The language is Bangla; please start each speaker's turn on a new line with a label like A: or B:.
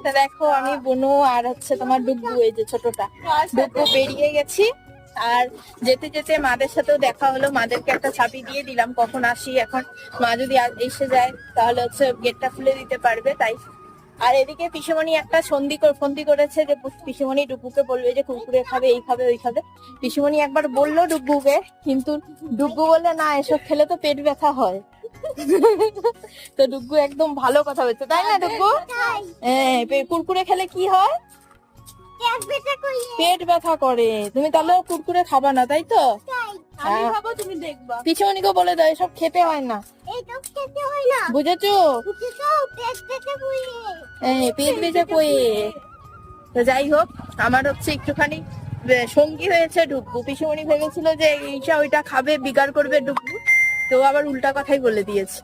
A: তা দেখো আমি বুনু আর হচ্ছে তোমার ডুগু, এই যে ছোটটা ডুগু বেরিয়ে গেছি। আর যেতে যেতে মাদের সাথেও দেখা হলো, মাদেরকে একটা চাবি দিয়ে দিলাম কখন আসি। এখন মা যদি এসে যায় তাহলে হচ্ছে গেটটা খুলে দিতে পারবে, তাই। আর এদিকে পিসেমণি একটা ফন্দি করেছে যে পিসেমণি ডুগুকে বলবে যে কুরকুরে খাবে, এই খাবে, ওই খাবে। পিসেমণি একবার বললো ডুগুকে, কিন্তু ডুগু বললে না, এসব খেলে তো পেট ব্যথা হয়। তো ডুগু একদম ভালো কথা বলছে, তাই না ডুগু? হ্যাঁ, কুরকুরে খেলে কি হয়? পেট ব্যথা করে। তুমি তাহলে কুরকুরে খাবা না, তাই তো?
B: আমি খাবো, তুমি দেখবা।
A: পিছুমনিকে বলে দাও এসব খেতে হয় না, বুঝেছো? পেট বেজে কয়ে। তো যাই হোক, আমার হচ্ছে একটুখানি সঙ্গী হয়েছে ডুগু। পিসুমণি ভেবেছিল যে এইটা ওইটা খাবে, বিগাড় করবে ডুগু, তো আবার উল্টা কথাই বলে দিয়েছে।